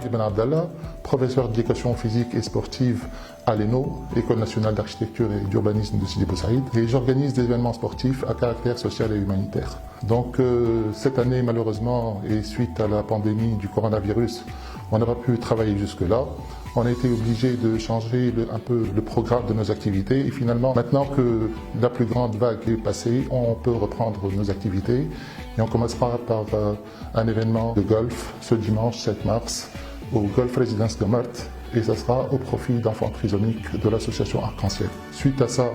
Ibn Abdallah, professeur d'éducation physique et sportive à l'ENO, École nationale d'architecture et d'urbanisme de Sidi Bou Saïd, et j'organise des événements sportifs à caractère social et humanitaire. Donc cette année, malheureusement, et suite à la pandémie du coronavirus, on n'a pas pu travailler jusque-là. On a été obligé de changer un peu le programme de nos activités et finalement, maintenant que la plus grande vague est passée, on peut reprendre nos activités et on commencera par un événement de golf ce dimanche 7 mars au Golf Residence de Marthe et ça sera au profit d'enfants trisomiques de l'association Arc-en-Ciel. Suite à ça,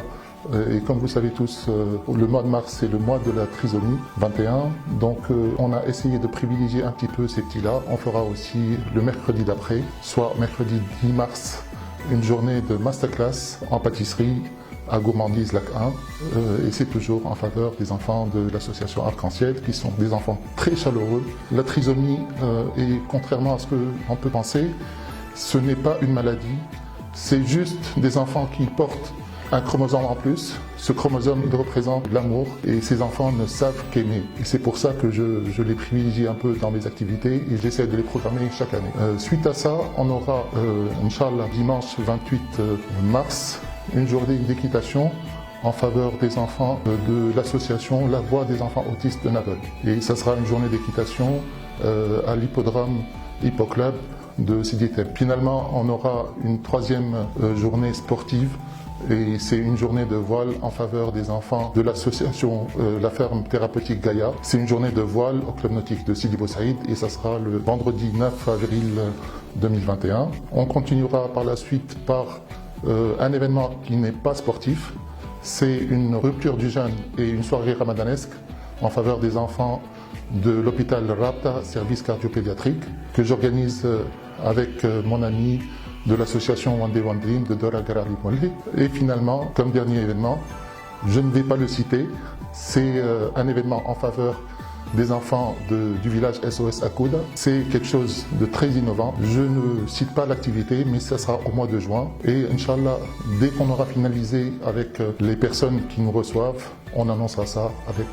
et comme vous savez tous, le mois de mars c'est le mois de la trisomie 21, donc on a essayé de privilégier un petit peu ces petits-là. On fera aussi le mercredi d'après, soit mercredi 10 mars, une journée de masterclass en pâtisserie à Gourmandise Lac 1 et c'est toujours en faveur des enfants de l'association Arc-en-Ciel qui sont des enfants très chaleureux. La trisomie est, contrairement à ce qu'on peut penser, ce n'est pas une maladie, c'est juste des enfants qui portent un chromosome en plus. Ce chromosome, il représente l'amour et ces enfants ne savent qu'aimer. Et c'est pour ça que je les privilégie un peu dans mes activités et j'essaie de les programmer chaque année. Suite à ça, on aura, Inch'Allah, dimanche 28 mars, une journée d'équitation en faveur des enfants de l'association La Voix des enfants autistes de Navel. Et ça sera une journée d'équitation à l'hippodrome Hippoclub de Sidi Teb. Finalement, on aura une troisième journée sportive et c'est une journée de voile en faveur des enfants de l'association La Ferme Thérapeutique Gaïa. C'est une journée de voile au club nautique de Sidi Bou Saïd et ça sera le vendredi 9 avril 2021. On continuera par la suite par un événement qui n'est pas sportif. C'est une rupture du jeûne et une soirée ramadanesque en faveur des enfants de l'hôpital Rabta, service cardiopédiatrique, que j'organise avec mon ami de l'association One Day One Dream de Dora Garari Mollet. Et finalement, comme dernier événement, je ne vais pas le citer, c'est un événement en faveur des enfants du village SOS Akouda. C'est quelque chose de très innovant. Je ne cite pas l'activité, mais ça sera au mois de juin. Et Inch'Allah, dès qu'on aura finalisé avec les personnes qui nous reçoivent, on annoncera ça avec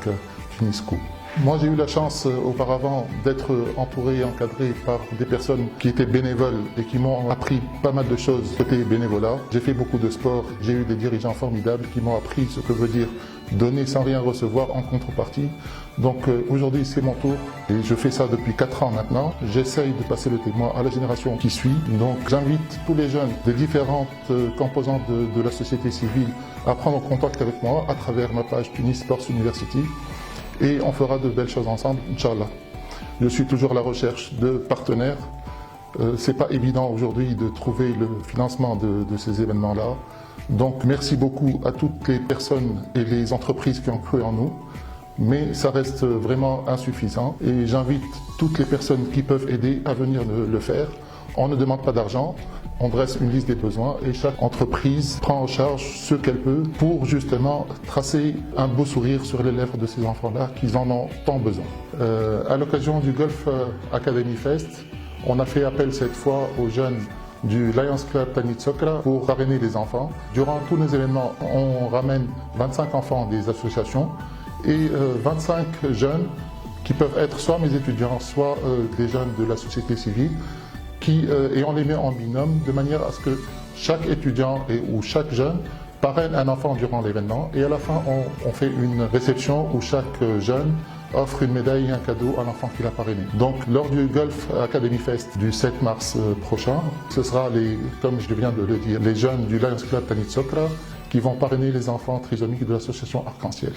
Finisco. Moi, j'ai eu la chance auparavant d'être entouré et encadré par des personnes qui étaient bénévoles et qui m'ont appris pas mal de choses côté bénévolat. J'ai fait beaucoup de sport, j'ai eu des dirigeants formidables qui m'ont appris ce que veut dire donner sans rien recevoir en contrepartie. Donc aujourd'hui, c'est mon tour et je fais ça depuis 4 ans maintenant. J'essaye de passer le témoin à la génération qui suit. Donc j'invite tous les jeunes des différentes composantes de la société civile à prendre contact avec moi à travers ma page Tunis Sports University. Et on fera de belles choses ensemble, Inch'Allah. Je suis toujours à la recherche de partenaires. C'est pas évident aujourd'hui de trouver le financement de ces événements-là. Donc merci beaucoup à toutes les personnes et les entreprises qui ont cru en nous. Mais ça reste vraiment insuffisant. Et j'invite toutes les personnes qui peuvent aider à venir le faire. On ne demande pas d'argent. On dresse une liste des besoins et chaque entreprise prend en charge ce qu'elle peut pour justement tracer un beau sourire sur les lèvres de ces enfants-là qui en ont tant besoin. À l'occasion du Golf Academy Fest, on a fait appel cette fois aux jeunes du Lions Club Tanit Sokra pour parrainer les enfants. Durant tous nos événements, on ramène 25 enfants des associations et 25 jeunes qui peuvent être soit mes étudiants, soit des jeunes de la société civile. Et on les met en binôme de manière à ce que chaque étudiant ou chaque jeune parraine un enfant durant l'événement et à la fin on fait une réception où chaque jeune offre une médaille et un cadeau à l'enfant qu'il a parrainé. Donc lors du Golf Academy Fest du 7 mars prochain, ce sera comme je viens de le dire, les jeunes du Lions Club Tanit Sokra qui vont parrainer les enfants trisomiques de l'association Arc-en-Ciel.